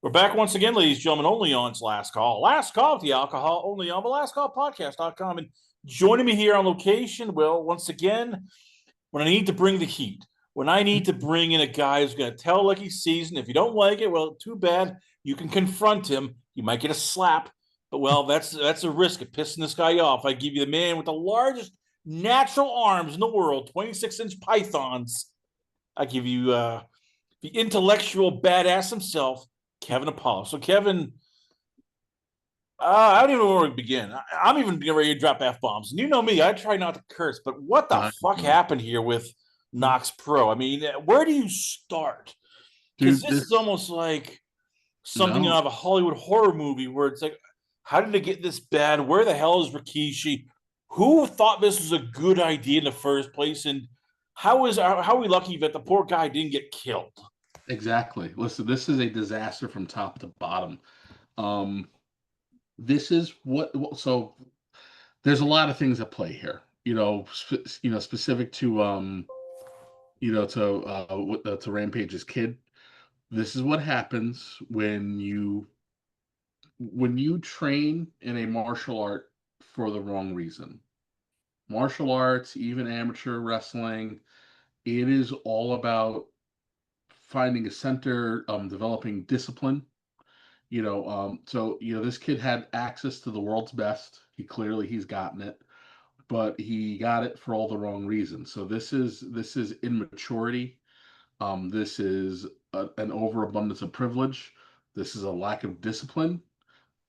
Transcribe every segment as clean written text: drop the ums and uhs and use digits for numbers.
We're back once again, ladies and gentlemen, only on Last Call. Last Call with the alcohol, only on the lastcallpodcast.com. And joining me here on location, well, once again, when I need to bring the heat, when I need to bring in a guy who's going to tell like he's seasoned. If you don't like it, well, too bad. You can confront him. You might get a slap, but well, that's a risk of pissing this guy off. I give you the man with the largest natural arms in the world, 26-inch pythons. I give you the intellectual badass himself, Kevin Apollo. So, Kevin, I don't even know where to begin. I'm even getting ready to drop F bombs. And you know me, I try not to curse, but what the I fuck know. happened here with Knox Pro? I mean, where do you start? Because Dude, this is almost like something no, out of a Hollywood horror movie where it's like, how did it get this bad? Where the hell is Rikishi? Who thought this was a good idea in the first place? And how are we lucky that the poor guy didn't get killed? exactly. Listen, this is a disaster from top to bottom. Um, this is so there's a lot of things at play here. Specific to to Rampage's kid. This is what happens when you train in a martial art for the wrong reason. Martial arts, even amateur wrestling, it is all about finding a center, developing discipline. This kid had access to the world's best. He's gotten it, but he got it for all the wrong reasons. So this is immaturity. This is an overabundance of privilege. This is a lack of discipline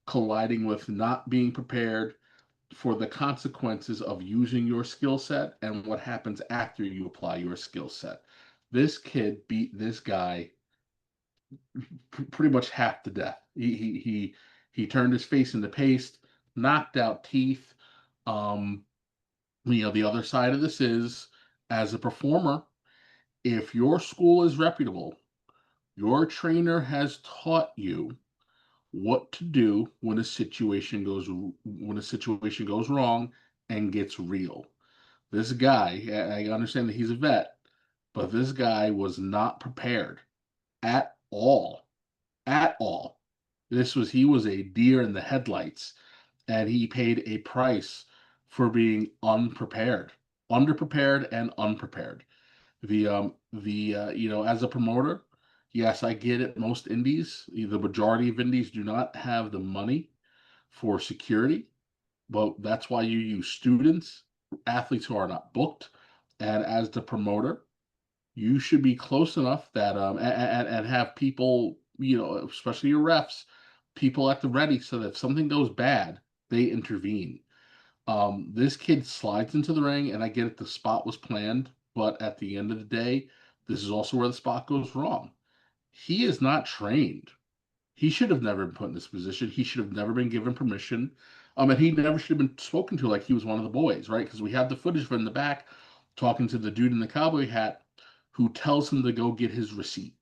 colliding with not being prepared for the consequences of using your skill set and what happens after you apply your skill set. This kid beat this guy pretty much half to death. He turned his face into paste, knocked out teeth. Um, the other side of this is, as a performer, if your school is reputable, your trainer has taught you what to do when a situation goes wrong and gets real. This guy, I understand that he's a vet, but this guy was not prepared at all. At all. He was a deer in the headlights, and he paid a price for being unprepared, underprepared and unprepared. As a promoter, yes, I get it. Most indies, the majority of indies do not have the money for security, but that's why you use students, athletes who are not booked, and as the promoter, you should be close enough that and have people, especially your refs, people at the ready so that if something goes bad, they intervene. This kid slides into the ring, and I get it, the spot was planned, but at the end of the day, this is also where the spot goes wrong. He is not trained. He should have never been put in this position. He should have never been given permission. And he never should have been spoken to like he was one of the boys, right? Because we have the footage from the back talking to the dude in the cowboy hat who tells him to go get his receipt.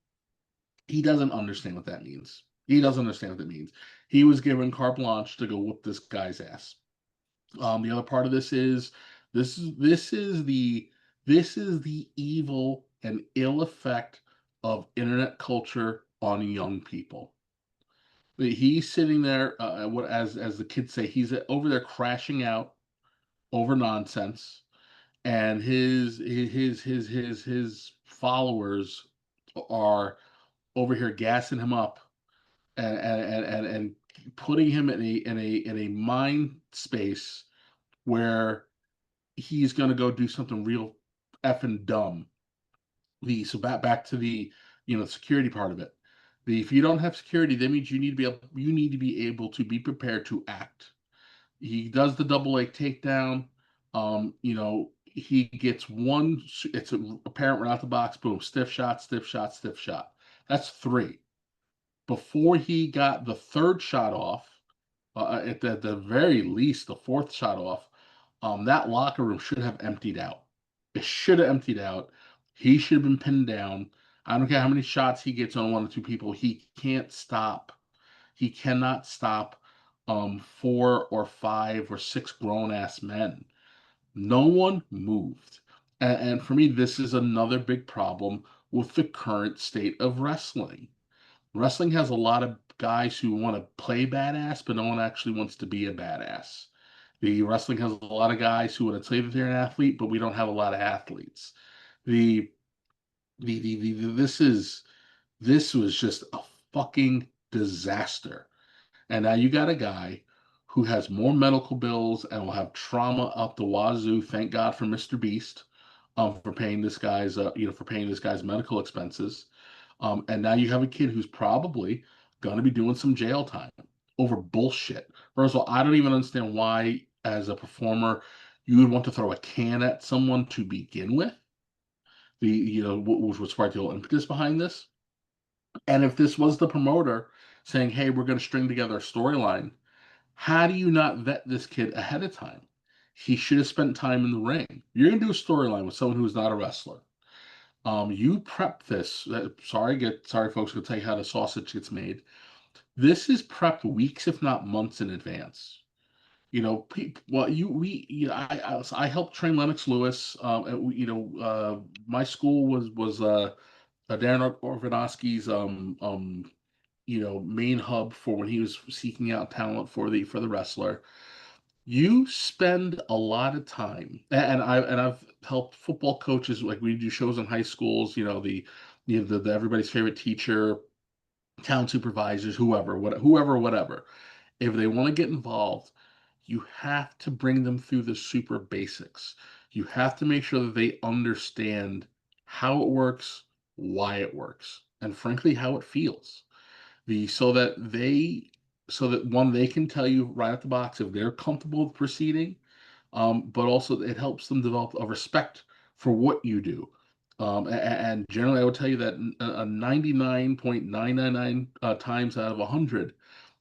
He doesn't understand what that means. He doesn't understand what that means. He was given carte blanche to go whoop this guy's ass. The other part of this is the evil and ill effect of internet culture on young people. He's sitting there, what as the kids say, he's over there crashing out over nonsense, and his followers are over here gassing him up and putting him in a mind space where he's going to go do something real effing dumb. Back to the security part of it. If you don't have security, that means you need to be able to be prepared to act. He does the double leg takedown. He gets one. It's apparent right out the box. Boom! Stiff shot. Stiff shot. Stiff shot. That's three. Before he got the third shot off, at the very least, the fourth shot off, that locker room should have emptied out. It should have emptied out. He should have been pinned down. I don't care how many shots he gets on one or two people. He can't stop. He cannot stop four or five or six grown ass men. No one moved. And for me, this is another big problem with the current state of wrestling. Wrestling has a lot of guys who want to play badass, but no one actually wants to be a badass. The wrestling has a lot of guys who want to say that they're an athlete, but we don't have a lot of athletes. The this is this was just a fucking disaster. And now you got a guy who has more medical bills and will have trauma up the wazoo. Thank God for Mr. Beast, for paying this guy's, for paying this guy's medical expenses. And now you have a kid who's probably going to be doing some jail time over bullshit. First of all, I don't even understand why, as a performer, you would want to throw a can at someone to begin with. Which was part of the whole impetus behind this. And if this was the promoter saying, "Hey, we're going to string together a storyline," how do you not vet this kid ahead of time? He should have spent time in the ring. You're going to do a storyline with someone who's not a wrestler. You prep this. Sorry, folks, to tell you how the sausage gets made. This is prepped weeks, if not months, in advance. I helped train Lennox Lewis. My school was Darren Orvanovsky's main hub for when he was seeking out talent for the wrestler. You spend a lot of time, and I've helped football coaches, like we do shows in high schools. The everybody's favorite teacher, town supervisors, whatever. If they want to get involved, you have to bring them through the super basics. You have to make sure that they understand how it works, why it works, and frankly, how it feels. The so that one, they can tell you right at the box if they're comfortable with proceeding, but also it helps them develop a respect for what you do. And generally, I would tell you that 99.999 times out of 100,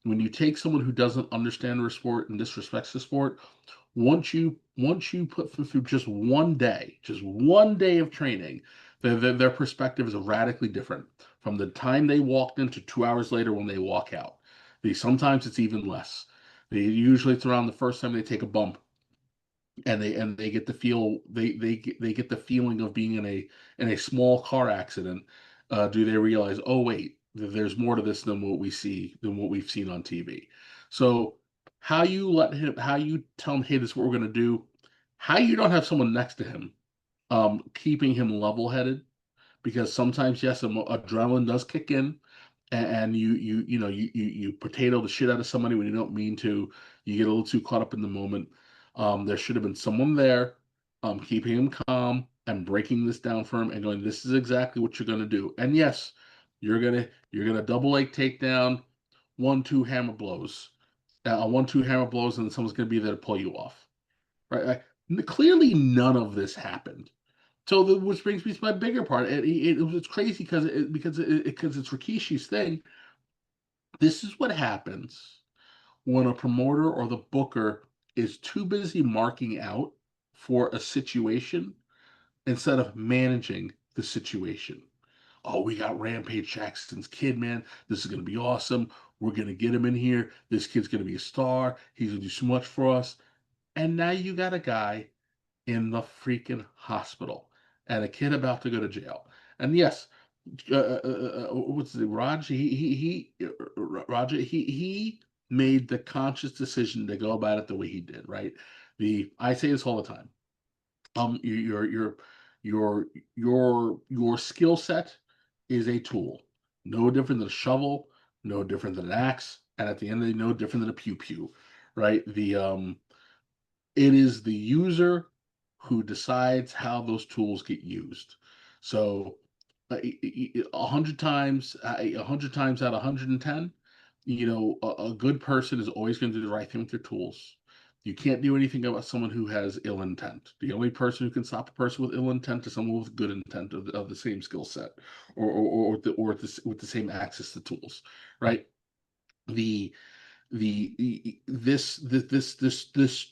when you take someone who doesn't understand the sport and disrespects the sport, once you put them through just one day of training, their perspective is radically different from the time they walked into 2 hours later when they walk out. Sometimes it's even less. Usually it's around the first time they take a bump and they get the feel they get the feeling of being in a small car accident. Do they realize, oh wait, there's more to this than what we've seen on TV? So how you tell him, hey, this is what we're going to do, how you don't have someone next to him, keeping him level-headed, because sometimes, yes, adrenaline does kick in, and you potato the shit out of somebody when you don't mean to. You get a little too caught up in the moment. There should have been someone there, keeping him calm and breaking this down for him and going, "This is exactly what you're going to do." And yes, you're gonna double leg takedown, 1-2 hammer blows, 1-2 hammer blows, and then someone's going to be there to pull you off. Right? Clearly, none of this happened. So, which brings me to my bigger part. It's crazy because it's Rikishi's thing. This is what happens when a promoter or the booker is too busy marking out for a situation instead of managing the situation. Oh, we got Rampage Jackson's kid, man. This is going to be awesome. We're going to get him in here. This kid's going to be a star. He's going to do so much for us. And now you got a guy in the freaking hospital and a kid about to go to jail. And yes, what's the Raj? Roger. He made the conscious decision to go about it the way he did. Right. I say this all the time. Your your your skill set is a tool, no different than a shovel, no different than an axe, and at the end of the day, no different than a pew pew. Right. It is the user who decides how those tools get used. So, 100 times, 100 times out of 110, a good person is always going to do the right thing with their tools. You can't do anything about someone who has ill intent. The only person who can stop a person with ill intent is someone with good intent of the same skill set, with the same access to tools, right? The this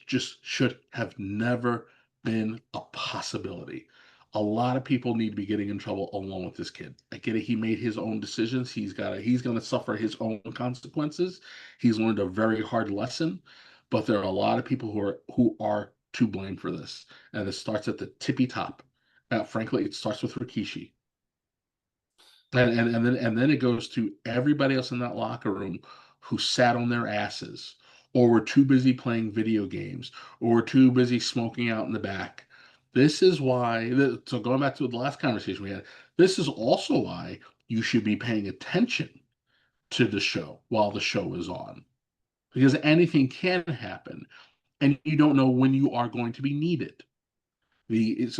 just should have never been a possibility. A lot of people need to be getting in trouble along with this kid. I get it. He made his own decisions. He's going to suffer his own consequences. He's learned a very hard lesson, but there are a lot of people who are to blame for this, and it starts at the tippy top. Frankly, it starts with Rikishi. And then it goes to everybody else in that locker room who sat on their asses or were too busy playing video games or were too busy smoking out in the back. This is why, so going back to the last conversation we had, this is also why you should be paying attention to the show while the show is on. Because anything can happen and you don't know when you are going to be needed. This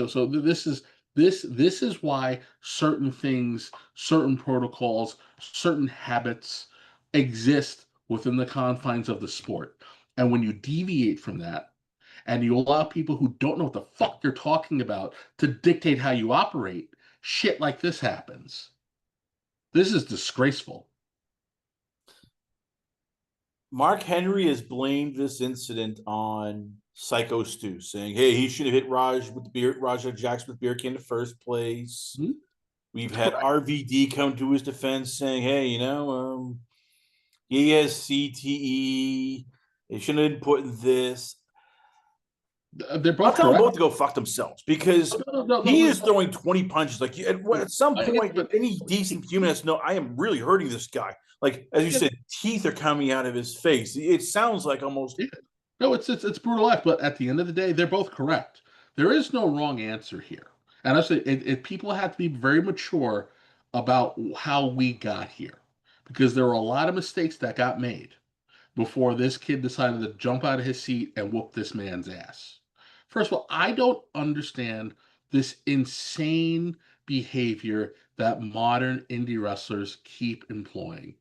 is why certain things, certain protocols, certain habits exist within the confines of the sport. And when you deviate from that and you allow people who don't know what the fuck you're talking about to dictate how you operate, shit like this happens. This is disgraceful. Mark Henry has blamed this incident on Psycho Stu, saying, "Hey, he should have hit Rajah Jackson with beer can in the first place." Hmm? We've had RVD come to his defense, saying, "Hey, he has CTE. They shouldn't have been put in this." They're I'll both tell them correct. both to go fuck themselves because he is throwing 20 punches. Like at some point, any decent human has to know I am really hurting this guy. Like as you said, teeth are coming out of his face. It sounds like almost. No, it's brutal act, but at the end of the day, they're both correct. There is no wrong answer here, and I say people have to be very mature about how we got here, because there were a lot of mistakes that got made before this kid decided to jump out of his seat and whoop this man's ass. First of all, I don't understand this insane behavior that modern indie wrestlers keep employing.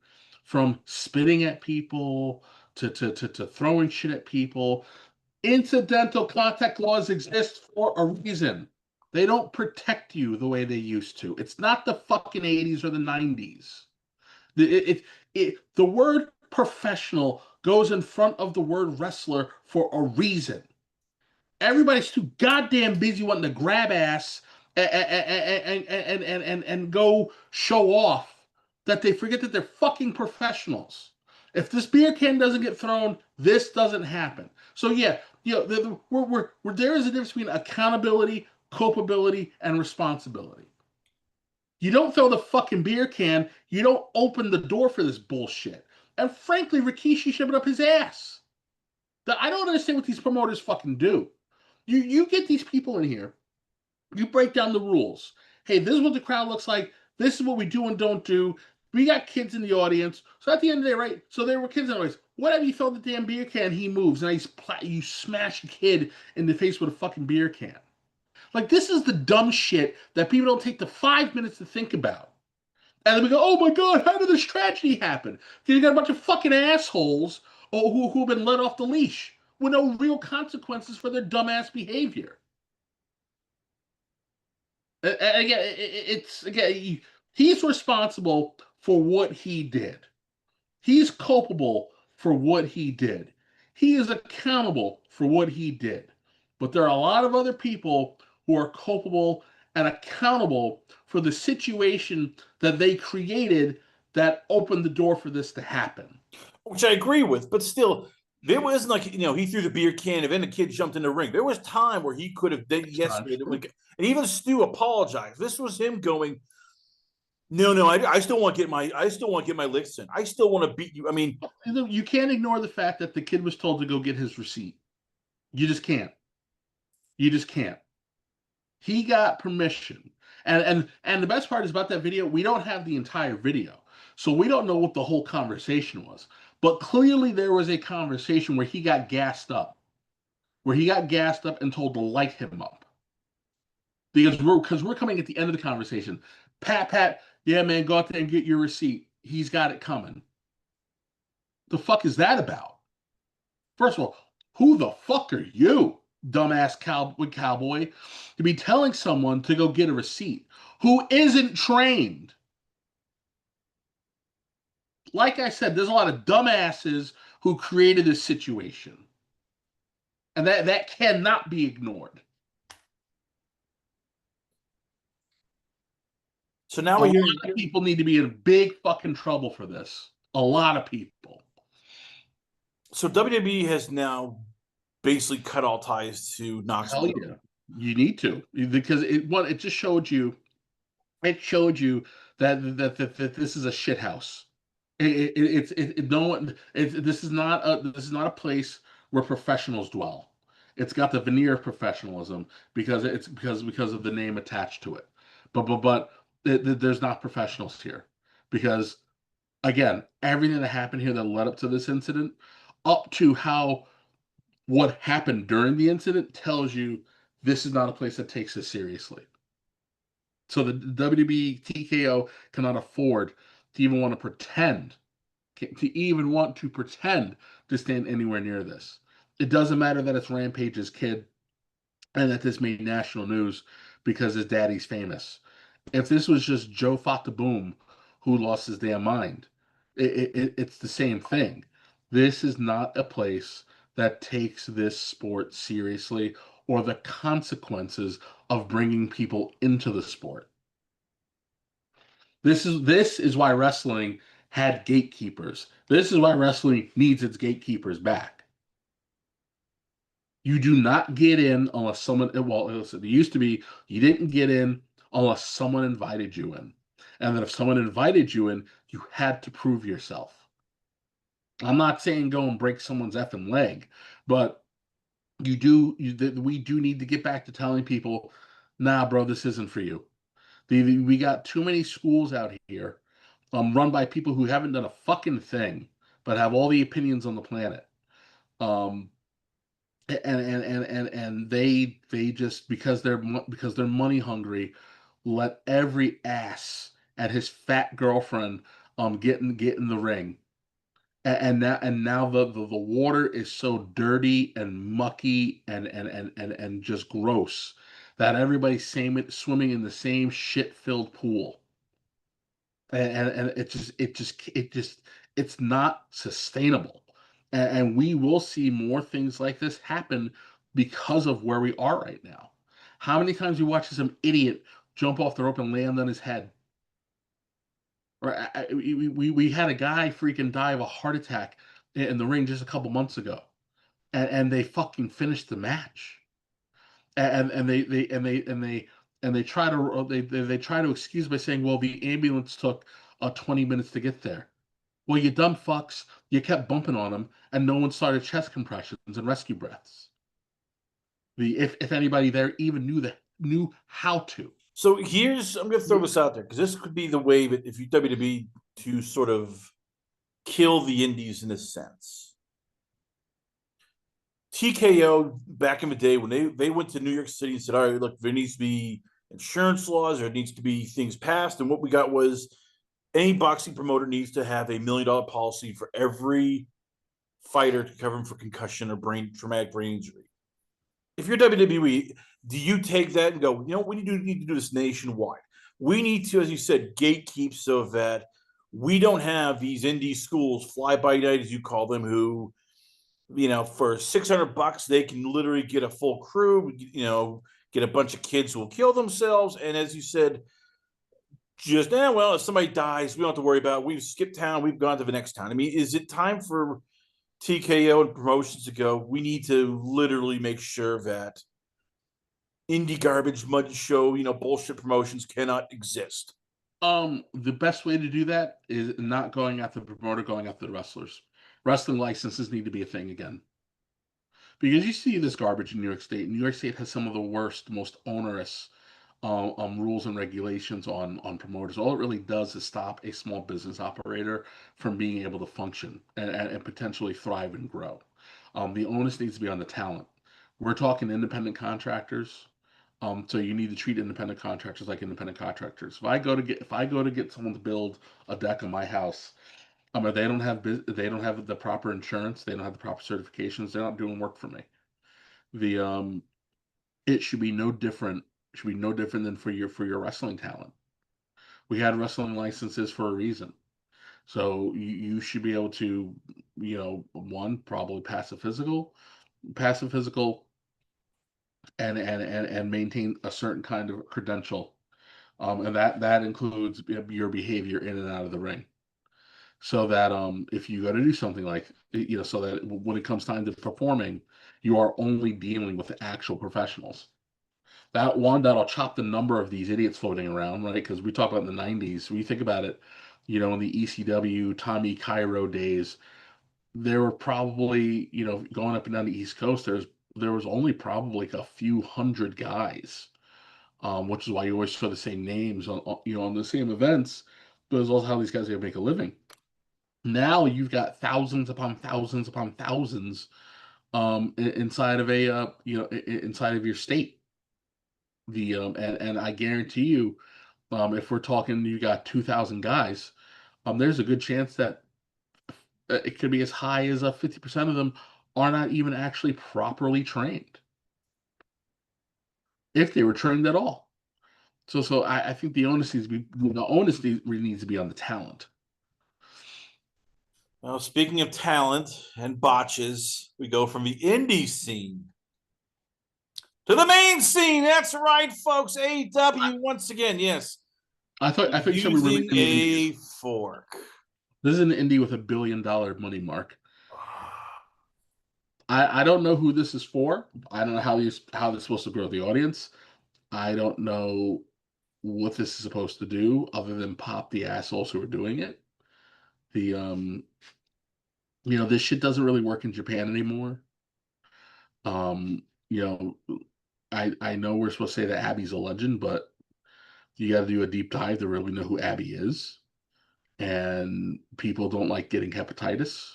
From spitting at people to throwing shit at people. Incidental contact laws exist for a reason. They don't protect you the way they used to. It's not the fucking 80s or the 90s. The word professional goes in front of the word wrestler for a reason. Everybody's too goddamn busy wanting to grab ass and go show off that they forget that they're fucking professionals. If this beer can doesn't get thrown, this doesn't happen. So yeah, there is a difference between accountability, culpability, and responsibility. You don't throw the fucking beer can. You don't open the door for this bullshit. And frankly, Rikishi shoved it up his ass. I don't understand what these promoters fucking do. You get these people in here. You break down the rules. Hey, this is what the crowd looks like. This is what we do and don't do. We got kids in the audience. So at the end of the day, right? So there were kids in the audience. Whatever you throw the damn beer can, he moves. And you smash a kid in the face with a fucking beer can. Like, this is the dumb shit that people don't take the 5 minutes to think about. And then we go, oh my God, how did this tragedy happen? Because you got a bunch of fucking assholes who've been let off the leash with no real consequences for their dumbass behavior. Again, he's responsible for what he did. He's culpable for what he did. He is accountable for what he did. But there are a lot of other people who are culpable and accountable for the situation that they created that opened the door for this to happen. Which I agree with, but still, there wasn't like he threw the beer can and then the kid jumped in the ring. There was time where he could have and even Stu apologized. This was him going, no, I still want to get my licks in. I still want to beat you. I mean, you can't ignore the fact that the kid was told to go get his receipt. You just can't. You just can't. He got permission. And the best part is about that video, we don't have the entire video. So we don't know what the whole conversation was. But clearly there was a conversation where he got gassed up. And told to light him up. Because we're coming at the end of the conversation. Pat, yeah, man, go out there and get your receipt. He's got it coming. The fuck is that about? First of all, who the fuck are you, dumbass cowboy, to be telling someone to go get a receipt who isn't trained? Like I said, there's a lot of dumbasses who created this situation. And that cannot be ignored. So now a lot of people need to be in big fucking trouble for this. A lot of people. So WWE has now basically cut all ties to Knoxville. Hell yeah. You need to, because it just showed you. It showed you that this is a shit house. No one. This is not a place where professionals dwell. It's got the veneer of professionalism because of the name attached to it. But there's not professionals here because again, everything that happened here that led up to this incident, up to how what happened during the incident, tells you this is not a place that takes this seriously. So the WWE TKO cannot afford to even want to pretend to stand anywhere near this. It doesn't matter that it's Rampage's kid and that this made national news because his daddy's famous. If this was just Joe Boom who lost his damn mind, it's the same thing. This is not a place that takes this sport seriously or the consequences of bringing people into the sport. This is why wrestling had gatekeepers. This is why wrestling needs its gatekeepers back. You do not get in unless someone, well, listen, it used to be you didn't get in unless someone invited you in. And then if someone invited you in, you had to prove yourself. I'm not saying go and break someone's effing leg, but we do need to get back to telling people, nah, bro, this isn't for you. We got too many schools out here run by people who haven't done a fucking thing, but have all the opinions on the planet. Um, and they just because they're money hungry, let every ass and his fat girlfriend get in the ring. And now the water is so dirty and mucky and just gross that everybody's swimming in the same shit filled pool. And it's not sustainable. And we will see more things like this happen because of where we are right now. How many times you watch some idiot jump off the rope and land on his head? Or we had a guy freaking die of a heart attack in the ring just a couple months ago, and they fucking finished the match. And they try to they try to excuse by saying, well, the ambulance took 20 minutes to get there. Well, you dumb fucks, you kept bumping on them, and no one started chest compressions and rescue breaths. If anybody there even knew how to. So I'm going to throw this out there because this could be the way that if you WWE to sort of kill the indies in a sense. TKO back in the day when they went to New York City and said, all right, look, there needs to be insurance laws, there needs to be things passed. And what we got was any boxing promoter needs to have $1 million policy for every fighter to cover them for concussion or traumatic brain injury. If you're WWE, do you take that and go, we need to do this nationwide? We need to, as you said, gatekeep so that we don't have these indie schools, fly by night, as you call them, who, for $600, they can literally get a full crew, get a bunch of kids who will kill themselves. And as you said, just, if somebody dies, we don't have to worry about it. We've skipped town, we've gone to the next town. I mean, is it time for TKO and promotions to go, we need to literally make sure that indie garbage, mud show, bullshit promotions cannot exist? The best way to do that is not going after the promoter, going after the wrestlers. Wrestling licenses need to be a thing again. Because you see this garbage in New York State. New York State has some of the worst, most onerous rules and regulations on promoters. All it really does is stop a small business operator from being able to function and potentially thrive and grow. The onus needs to be on the talent. We're talking independent contractors. So you need to treat independent contractors like independent contractors. If I go to get someone to build a deck on my house, if they don't have the proper insurance, they don't have the proper certifications, they're not doing work for me. The it should be no different. Should be no different than for your wrestling talent. We had wrestling licenses for a reason. So you should be able to, one, probably pass a physical, and maintain a certain kind of credential, and that includes your behavior in and out of the ring, so that if you got to do something like so that when it comes time to performing, you are only dealing with the actual professionals. that'll chop the number of these idiots floating around, right? Because we talk about in the '90s. When you think about it, in the ECW Tommy Cairo days, there were probably, going up and down the East Coast, there was only probably like a few hundred guys, which is why you always saw the same names on the same events. But it's also how these guys are gonna make a living. Now you've got thousands upon thousands upon thousands, inside of inside of your state. And I guarantee you, if we're talking, you got 2,000 guys, there's a good chance that it could be as high as 50% of them are not even actually properly trained, if they were trained at all. So I think the onus really needs to be on the talent. Well, speaking of talent and botches, we go from the indie scene to the main scene. That's right, folks. AEW once again, yes. I thought you said we were using a fork. This is an indie with $1 billion money mark. I don't know who this is for. I don't know how this is supposed to grow the audience. I don't know what this is supposed to do other than pop the assholes who are doing it. This shit doesn't really work in Japan anymore. You know, I know we're supposed to say that Abby's a legend, but you got to do a deep dive to really know who Abby is. And people don't like getting hepatitis.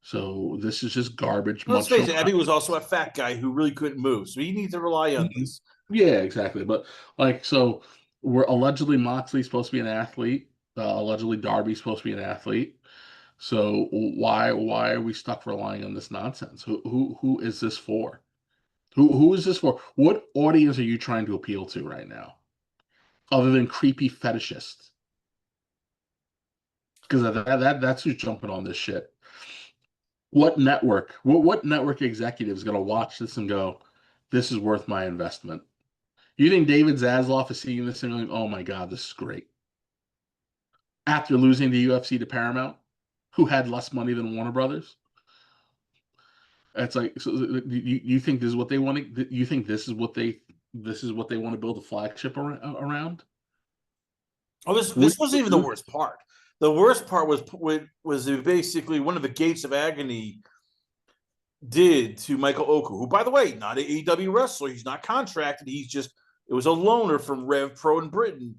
So this is just garbage. Let's face it, Abby was also a fat guy who really couldn't move, so you need to rely on this. Yeah, exactly. But so we're allegedly Moxley's supposed to be an athlete. Allegedly Darby's supposed to be an athlete. So why are we stuck relying on this nonsense? Who is this for? Who is this for? What audience are you trying to appeal to right now, other than creepy fetishists? Because that's who's jumping on this shit. What network? What network executive is going to watch this and go, "This is worth my investment"? You think David Zaslav is seeing this and going, "Oh my God, this is great"? After losing the UFC to Paramount, who had less money than Warner Brothers, it's like, so you think this is what they want to? You think this is what they want to build a flagship around? Oh, this wasn't even the worst part. The worst part was basically one of the Gates of Agony did to Michael Oku, who, by the way, not an AEW wrestler. He's not contracted. It was a loaner from Rev Pro in Britain.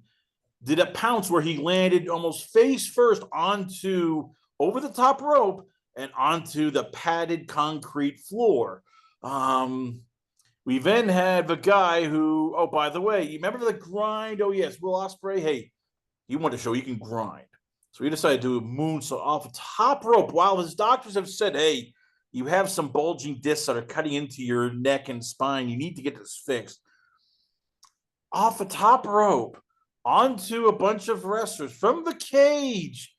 Did a pounce where he landed almost face first onto over the top rope and onto the padded concrete floor. We then had the guy who, oh, by the way, you remember the grind? Oh, yes, Will Ospreay. Hey, he wanted to show he can grind. So he decided to do a moonsault off the top rope while his doctors have said, hey, you have some bulging discs that are cutting into your neck and spine. You need to get this fixed. Off the top rope onto a bunch of wrestlers from the cage.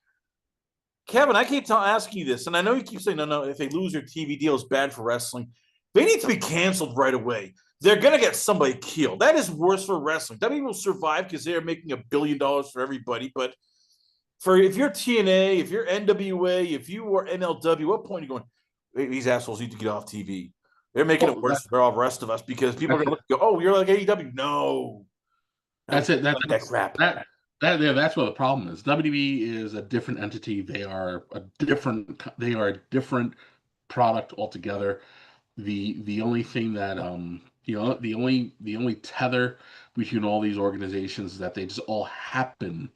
Kevin, I keep asking you this, and I know you keep saying, no, if they lose their TV deal, it's bad for wrestling. They need to be canceled right away. They're going to get somebody killed. That is worse for wrestling. WWE will survive because they're making $1 billion for everybody, but if you're TNA, if you're NWA, if you are MLW, what point are you going, hey, these assholes need to get off TV? They're making it worse for all the rest of us because people are going to go, oh, you're like AEW. No. That's it. That's that crap. That's what the problem is. WWE is a different entity. They are a different product altogether. The only thing that the only tether between all these organizations is that they just all happen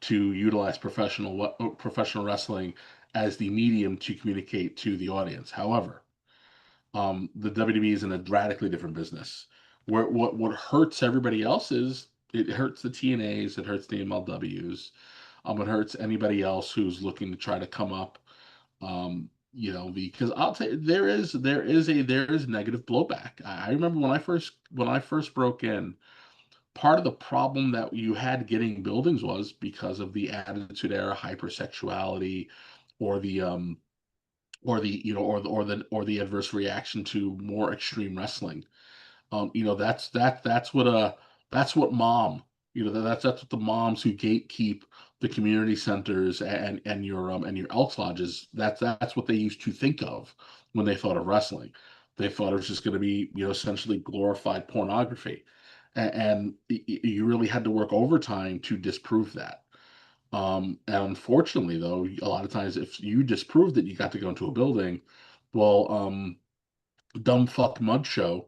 to utilize professional wrestling as the medium to communicate to the audience. However, the WWE is in a radically different business. Where what hurts everybody else is it hurts the TNAs, it hurts the MLWs, it hurts anybody else who's looking to try to come up. Because I'll tell you, there is negative blowback. I remember when I first broke in, part of the problem that you had getting buildings was because of the Attitude Era hypersexuality, or the adverse reaction to more extreme wrestling. That's what mom, that's what the moms who gatekeep the community centers and your elks lodges, that's what they used to think of when they thought of wrestling. They thought it was just going to be, essentially glorified pornography. And you really had to work overtime to disprove that. And unfortunately, though, a lot of times if you disproved it, you got to go into a building. Well, dumb fuck mud show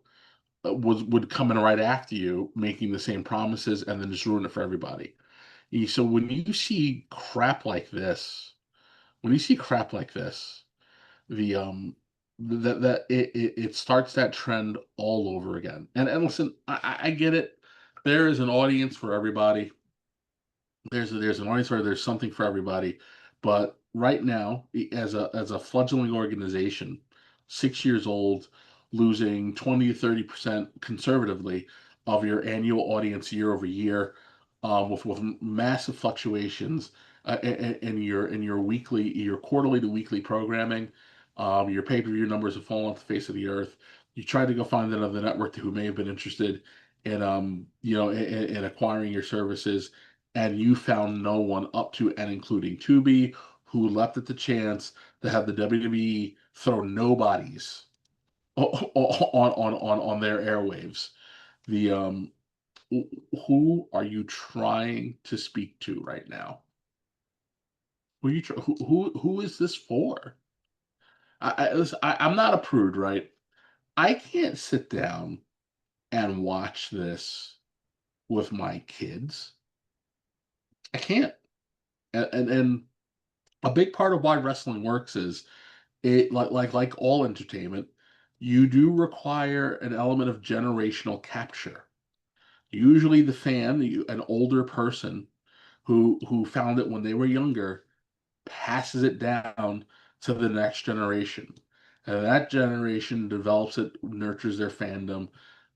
would come in right after you, making the same promises and then just ruin it for everybody. So when you see crap like this, the that it starts that trend all over again. And listen, I get it. There is an audience for everybody. There's an audience where there's something for everybody, but right now, as a fledgling organization, 6 years old, losing 20 to 30% conservatively of your annual audience year over year, with massive fluctuations in your quarterly to weekly programming, your pay-per-view numbers have fallen off the face of the earth. You tried to go find another network who may have been interested in in acquiring your services, and you found no one up to and including Tubi, who left at the chance to have the WWE throw nobodies on their airwaves. The Who are you trying to speak to right now? Who is this for? Listen, I'm not a prude, right? I can't sit down and watch this with my kids. I can't. And a big part of why wrestling works is it like all entertainment, you do require an element of generational capture. Usually the fan, an older person who found it when they were younger, passes it down to the next generation. And that generation develops it, nurtures their fandom,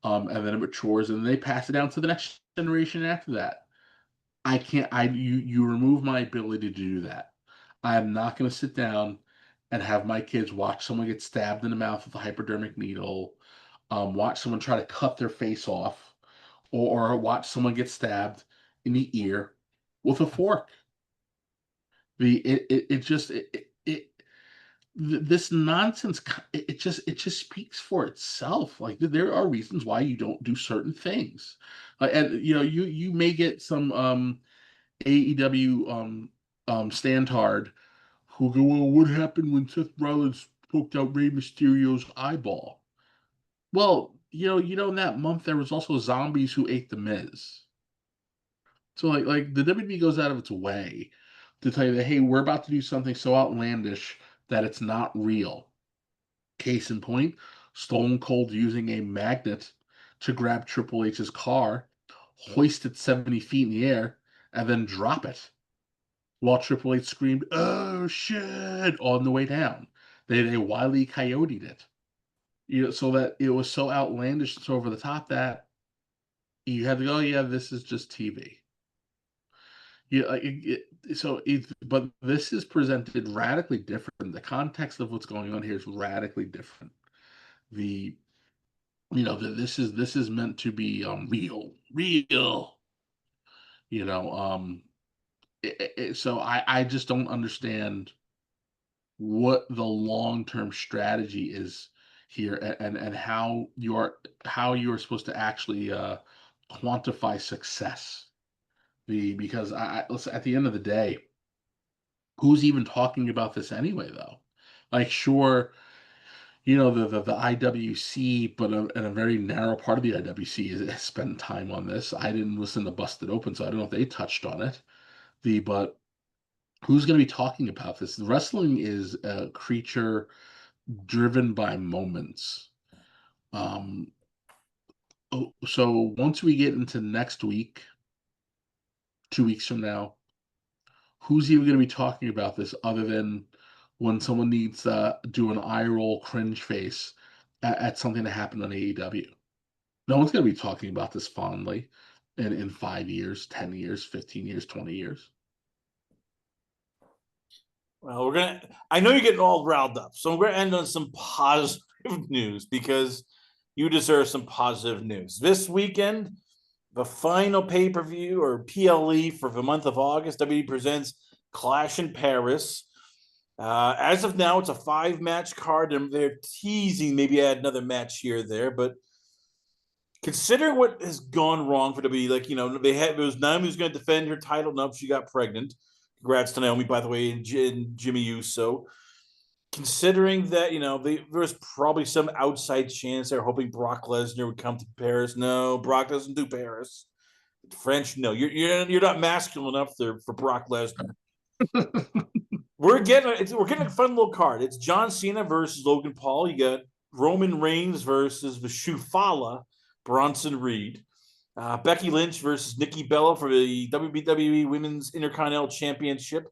and then it matures, and they pass it down to the next generation after that. I can't. You remove my ability to do that. I'm not going to sit down and have my kids watch someone get stabbed in the mouth with a hypodermic needle, watch someone try to cut their face off, or watch someone get stabbed in the ear with a fork. The it just it this nonsense, it just speaks for itself. Like, there are reasons why you don't do certain things, and you may get some AEW stand hard who go, well, what happened when Seth Rollins poked out Rey Mysterio's eyeball? Well, in that month there was also zombies who ate the Miz. So like the WWE goes out of its way to tell you that, hey, we're about to do something so outlandish that it's not real. Case in point, Stone Cold using a magnet to grab Triple H's car, hoist it 70 feet in the air, and then drop it, while Triple H screamed, "Oh shit!" on the way down. They wily coyoted it, so that it was so outlandish and so over the top that you had to go, yeah, this is just TV. Yeah, but this is presented radically different. The context of what's going on here is radically different. The this is meant to be real. You know, so I just don't understand what the long-term strategy is here, and how you're supposed to actually quantify success. Because listen, at the end of the day, who's even talking about this anyway, though? Like, sure, the IWC, but in a very narrow part of the IWC has spent time on this. I didn't listen to Busted Open, so I don't know if they touched on it. But who's going to be talking about this? Wrestling is a creature driven by moments. Um, so once we get into next week, 2 weeks from now, who's even going to be talking about this other than when someone needs to do an eye roll cringe face at something that happened on AEW? No one's going to be talking about this fondly in 5 years, 10 years, 15 years, 20 years. Well, I know you're getting all riled up, so we're going to end on some positive news, because you deserve some positive news. This weekend, the final pay-per-view, or PLE, for the month of August, WWE presents Clash in Paris. As of now, it's a 5-match card. And they're teasing maybe add another match here or there, but consider what has gone wrong for WWE. Like, they had it was Naomi who's going to defend her title. Nope, she got pregnant. Congrats to Naomi, by the way, and Jimmy Uso. Considering that, there was probably some outside chance they're hoping Brock Lesnar would come to Paris. No, Brock doesn't do Paris. French, no, you're not masculine enough there for Brock Lesnar. We're getting a fun little card. It's John Cena versus Logan Paul. You got Roman Reigns versus Vishufala Bronson Reed. Becky Lynch versus Nikki Bella for the WWE Women's Intercontinental Championship.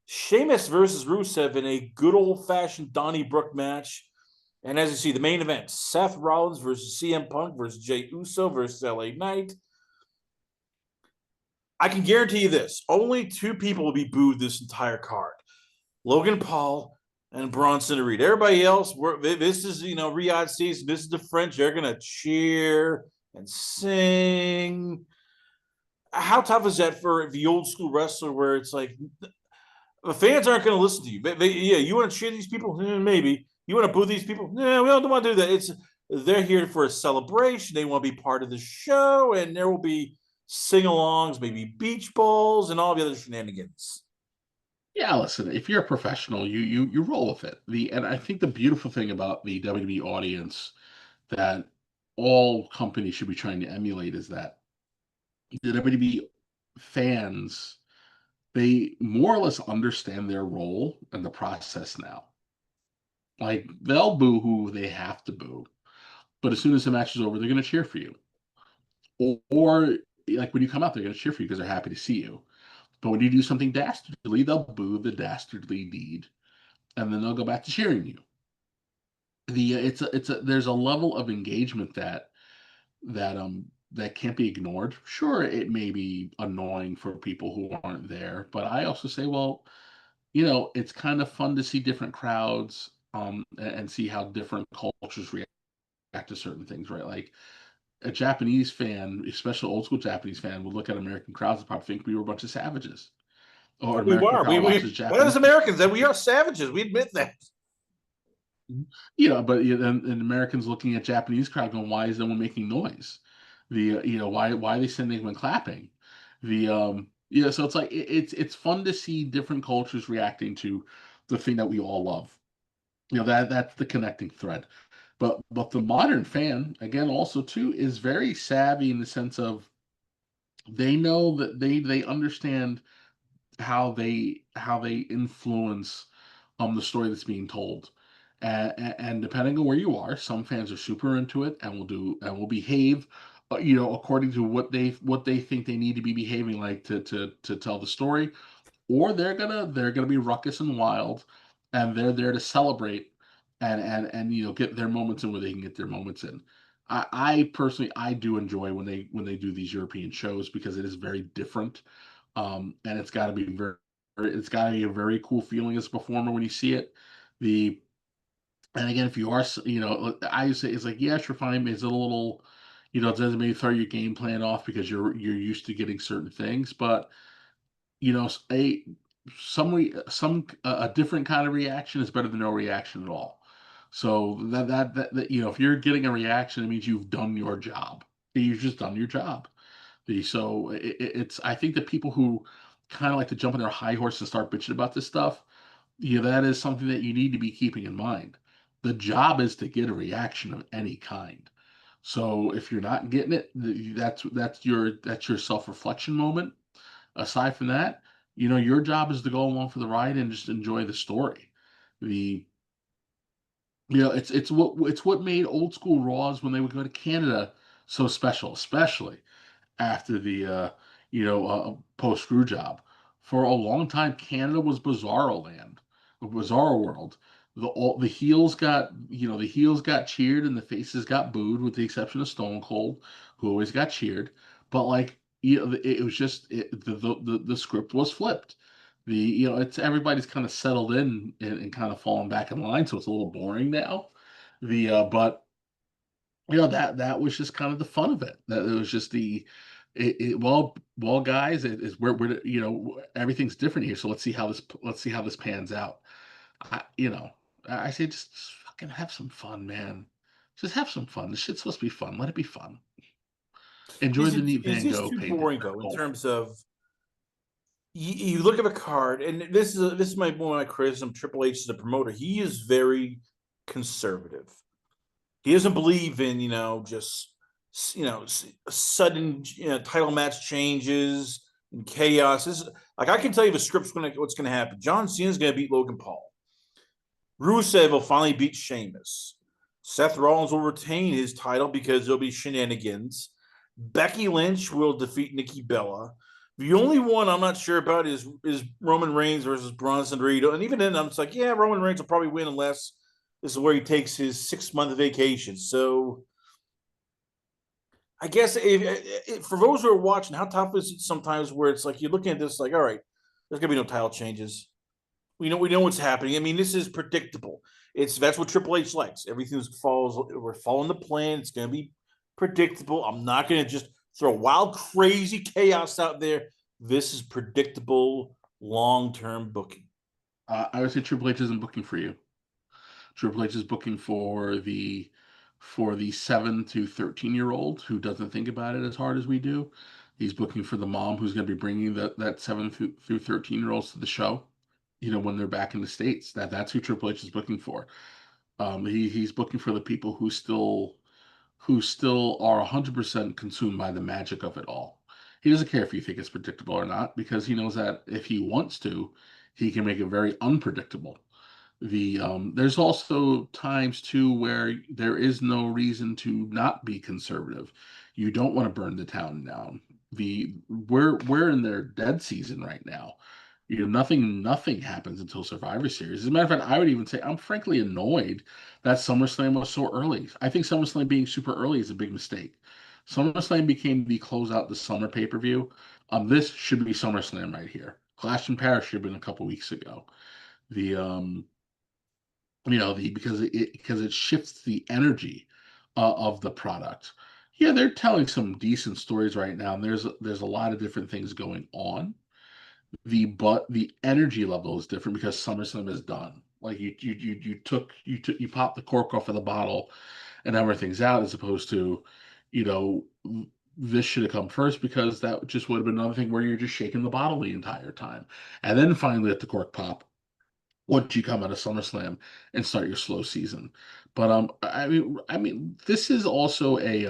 Sheamus versus Rusev in a good old-fashioned Donnybrook match. And as you see, the main event, Seth Rollins versus CM Punk versus Jey Uso versus LA Knight. I can guarantee you this. Only 2 people will be booed this entire card. Logan Paul and Bronson Reed. Everybody else, this is, Riyadh season. This is the French. They're going to cheer and sing. How tough is that for the old school wrestler where it's like the fans aren't going to listen to you? You want to cheer these people? Maybe. You want to boo these people? Yeah, we don't want to do that. They're here for a celebration. They want to be part of the show, and there will be sing-alongs, maybe beach balls, and all the other shenanigans. Yeah, listen, if you're a professional, you roll with it. And I think the beautiful thing about the WWE audience that all companies should be trying to emulate is that the WWE fans, they more or less understand their role and the process now. Like, they'll boo who they have to boo, but as soon as the match is over, they're going to cheer for you. Or like when you come out, they're going to cheer for you because they're happy to see you. But when you do something dastardly, they'll boo the dastardly deed, and then they'll go back to cheering you. There's a level of engagement that can't be ignored. Sure, it may be annoying for people who aren't there, but I also say, well, it's kind of fun to see different crowds and see how different cultures react to certain things, right? Like a Japanese fan, especially old school Japanese fan, would look at American crowds and probably think we were a bunch of savages. Or an We American are. crowd watches As Japanese. Americans, that we are savages. We admit that. But and Americans looking at Japanese crowd going, why is no one making noise? Why are they sitting and clapping? So it's like it's fun to see different cultures reacting to the thing that we all love. That's the connecting thread. But the modern fan, again, also too, is very savvy in the sense of they know that they understand how they influence the story that's being told. And depending on where you are, some fans are super into it and will behave, according to what they think they need to be behaving like to tell the story, or they're gonna be ruckus and wild, and they're there to celebrate and get their moments in where they can get their moments in. I personally I do enjoy when they do these European shows because it is very different, and it's got to be a very cool feeling as a performer when you see it. The and again, if you are, I say it's like, yeah, sure, fine. Is it a little, it doesn't maybe throw your game plan off because you're used to getting certain things, but a a different kind of reaction is better than no reaction at all. So if you're getting a reaction, it means you've done your job. You've just done your job. It's I think that people who kind of like to jump on their high horse and start bitching about this stuff, that is something that you need to be keeping in mind. The job is to get a reaction of any kind. So if you're not getting it, that's your self-reflection moment. Aside from that, your job is to go along for the ride and just enjoy the story. The it's what made old school Raws when they would go to Canada so special, especially after the post screw job. For a long time, Canada was Bizarro land, Bizarro world. The heels got cheered and the faces got booed, with the exception of Stone Cold, who always got cheered. But like it was just the script was flipped. It's everybody's kind of settled in and kind of fallen back in line, so it's a little boring now. But that was just kind of the fun of it. That it was just well, guys, we're everything's different here. So let's see how this pans out. I say just fucking have some fun, man. Just have some fun. This shit's supposed to be fun. Let it be fun. Enjoy the neat Is Van this Gogh too painting. boring though? In Cool. terms of you look at a card, and this is my one of my criticism. Triple H is a promoter. He is very conservative. He doesn't believe in just sudden title match changes and chaos. This is, like I can tell you the script's what's gonna happen. John Cena's gonna beat Logan Paul. Rusev will finally beat Sheamus. Seth Rollins will retain his title because there'll be shenanigans. Becky Lynch will defeat Nikki Bella. The only one I'm not sure about is Roman Reigns versus Bronson Reed. And even then, I'm just like, yeah, Roman Reigns will probably win unless this is where he takes his 6 month vacation. So I guess if for those who are watching, how tough is it sometimes where it's like you're looking at this like, all right, there's gonna be no title changes. We know what's happening. I mean, this is predictable. That's what Triple H likes. Everything we're following the plan. It's gonna be predictable. I'm not gonna just throw wild, crazy chaos out there. This is predictable, long-term booking. I would say Triple H isn't booking for you. Triple H is booking for the 7 to 13-year-old who doesn't think about it as hard as we do. He's booking for the mom who's going to be bringing that 7 through 13-year-olds to the show. When they're back in the States, that's who Triple H is booking for. He's booking for the people who still are 100% consumed by the magic of it all. He doesn't care if you think it's predictable or not because he knows that if he wants to, he can make it very unpredictable. There's also times too where there is no reason to not be conservative. You don't want to burn the town down. We're in their dead season right now. Nothing happens until Survivor Series. As a matter of fact, I would even say I'm frankly annoyed that SummerSlam was so early. I think SummerSlam being super early is a big mistake. SummerSlam became the closeout the summer pay-per-view. This should be SummerSlam right here. Clash in Paris should have been a couple weeks ago. The because it shifts the energy of the product. Yeah, they're telling some decent stories right now, and there's a lot of different things going on. But the energy level is different because SummerSlam is done. Like you pop the cork off of the bottle and everything's out, as opposed to, you know, this should have come first because that just would have been another thing where you're just shaking the bottle the entire time, and then finally let the cork pop once you come out of SummerSlam and start your slow season. But I mean, this is also a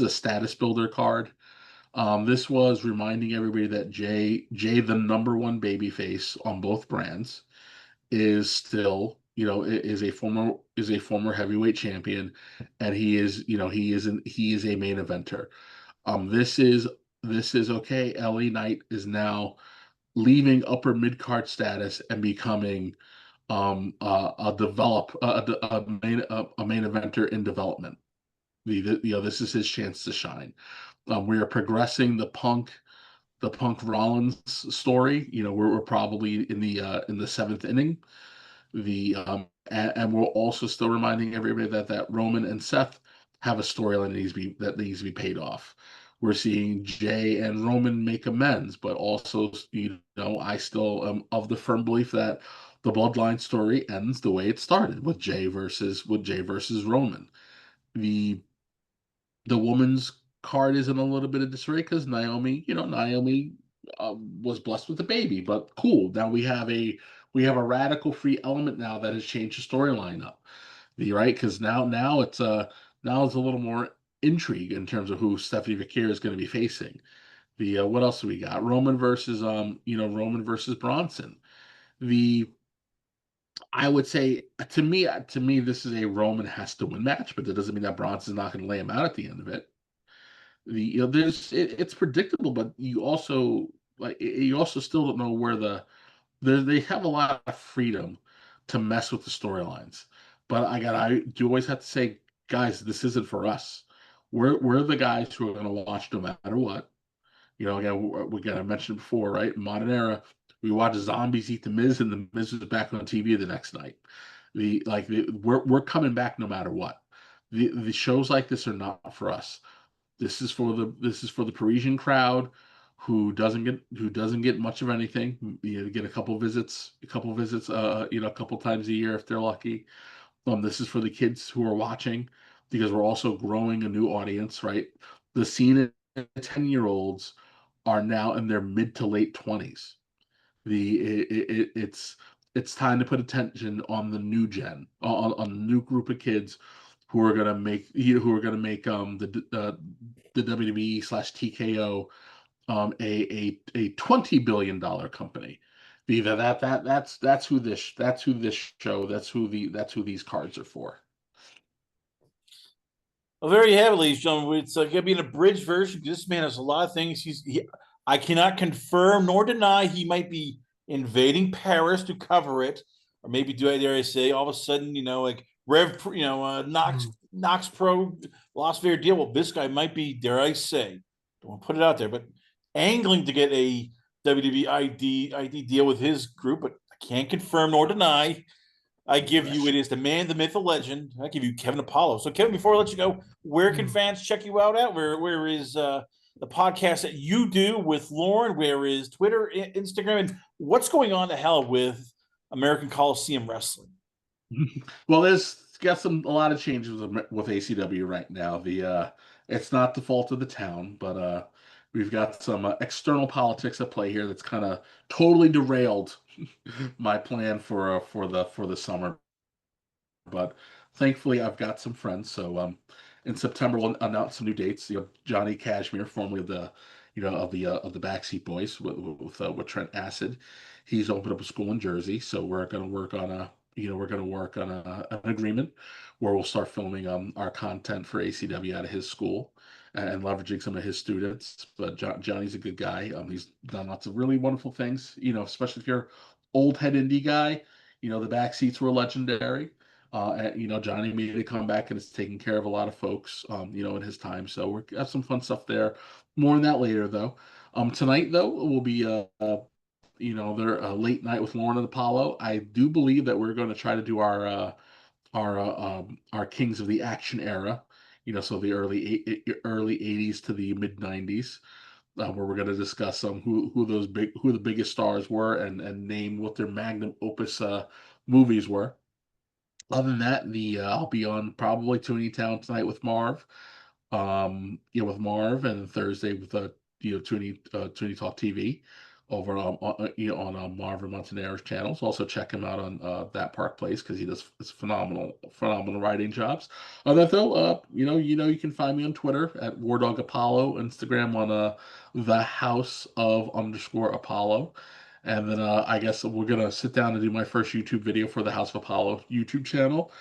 status builder card. This was reminding everybody that Jay, the number one babyface on both brands, is still, is a former heavyweight champion, and he is a main eventer. This is okay. LA Knight is now leaving upper mid card status and becoming a main eventer in development. This is his chance to shine. We are progressing the Punk Rollins story. We're probably in the seventh inning. And we're also still reminding everybody that Roman and Seth have a storyline that needs to be paid off. We're seeing Jay and Roman make amends, but also, I still am of the firm belief that the bloodline story ends the way it started with Jay versus Roman. The the woman's card is in a little bit of disarray because Naomi was blessed with a baby, but cool. Now we have a radical free element now that has changed the storyline up. The right because now it's a little more intrigue in terms of who Stephanie Vaquer is going to be facing. The What else do we got? Roman versus Bronson. The I would say to me this is a Roman has to win match, but that doesn't mean that Bronson's not going to lay him out at the end of it. It's predictable, but you also still don't know where they have a lot of freedom to mess with the storylines. But I do always have to say, guys, this isn't for us. We're the guys who are going to watch no matter what. Again, we got to mention before, right? Modern era, we watch zombies eat the Miz, and the Miz is back on TV the next night. We're coming back no matter what. The shows like this are not for us. This is for the Parisian crowd who doesn't get much of anything. Get a couple visits, a couple times a year if they're lucky. This is for the kids who are watching because we're also growing a new audience, right? The scene at 10-year-olds are now in their mid to late 20s. It's time to put attention on the new gen, on the new group of kids who are gonna make the WWE slash TKO a $20 billion company. That's who this show that's who these cards are for. Well, there you have it, ladies and gentlemen. It's going to be an abridged version. This man has a lot of things. I cannot confirm nor deny he might be invading Paris to cover it, or maybe do I dare I say all of a sudden, like Knox Pro Las Vegas deal. Well, this guy might be, dare I say, don't want to put it out there, but angling to get a WWE ID deal with his group, but I can't confirm nor deny. I give you, it is the man, the myth, the legend. I give you Kevin Apollo. So, Kevin, before I let you go, where can fans check you out at? Where is the podcast that you do with Lauren? Where is Twitter, Instagram, and what's going on to hell with American Coliseum Wrestling? Well, there's got a lot of changes with ACW right now. It's not the fault of the town, but we've got some external politics at play here that's kind of totally derailed my plan for the summer. But thankfully, I've got some friends. So in September, we'll announce some new dates. Johnny Cashmere, formerly of the Backseat Boys with Trent Acid, he's opened up a school in Jersey. So we're going to work on an agreement where we'll start filming our content for ACW out of his school and leveraging some of his students. But Johnny's a good guy. He's done lots of really wonderful things. Especially if you're old head indie guy. The backseats were legendary. And Johnny made a comeback and is taking care of a lot of folks, in his time. So we have some fun stuff there. More on that later, though. Tonight, though, will be their late night with Lauren and Apollo. I do believe that we're going to try to do our Kings of the Action era. So the early '80s to the mid '90s, where we're going to discuss who the biggest stars were and name what their magnum opus movies were. Other than that, I'll be on probably Toonie Town tonight with Marv. With Marv, and Thursday with Toonie Talk TV over on Marv and Montanero's channels. Also check him out on That Park Place because he does phenomenal writing jobs. Other though, you can find me on Twitter at Wardog Apollo, Instagram on the House of _Apollo. And then I guess we're gonna sit down and do my first YouTube video for the House of Apollo YouTube channel.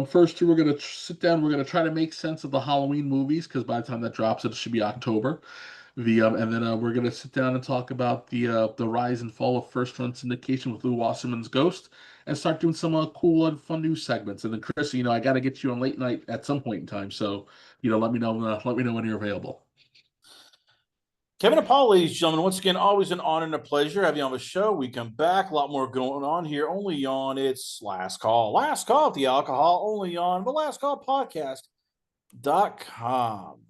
First two, we're gonna sit down. We're gonna try to make sense of the Halloween movies because by the time that drops, it should be October. And then we're gonna sit down and talk about the rise and fall of First Run syndication with Lou Wasserman's Ghost, and start doing some cool and fun news segments. And then Chris, I got to get you on late night at some point in time. So let me know when you're available. Kevin Apollo, ladies and gentlemen, once again, always an honor and a pleasure having you on the show. We come back, a lot more going on here, only on its Last Call. Last Call of the Alcohol, only on the Last Call Podcast.com.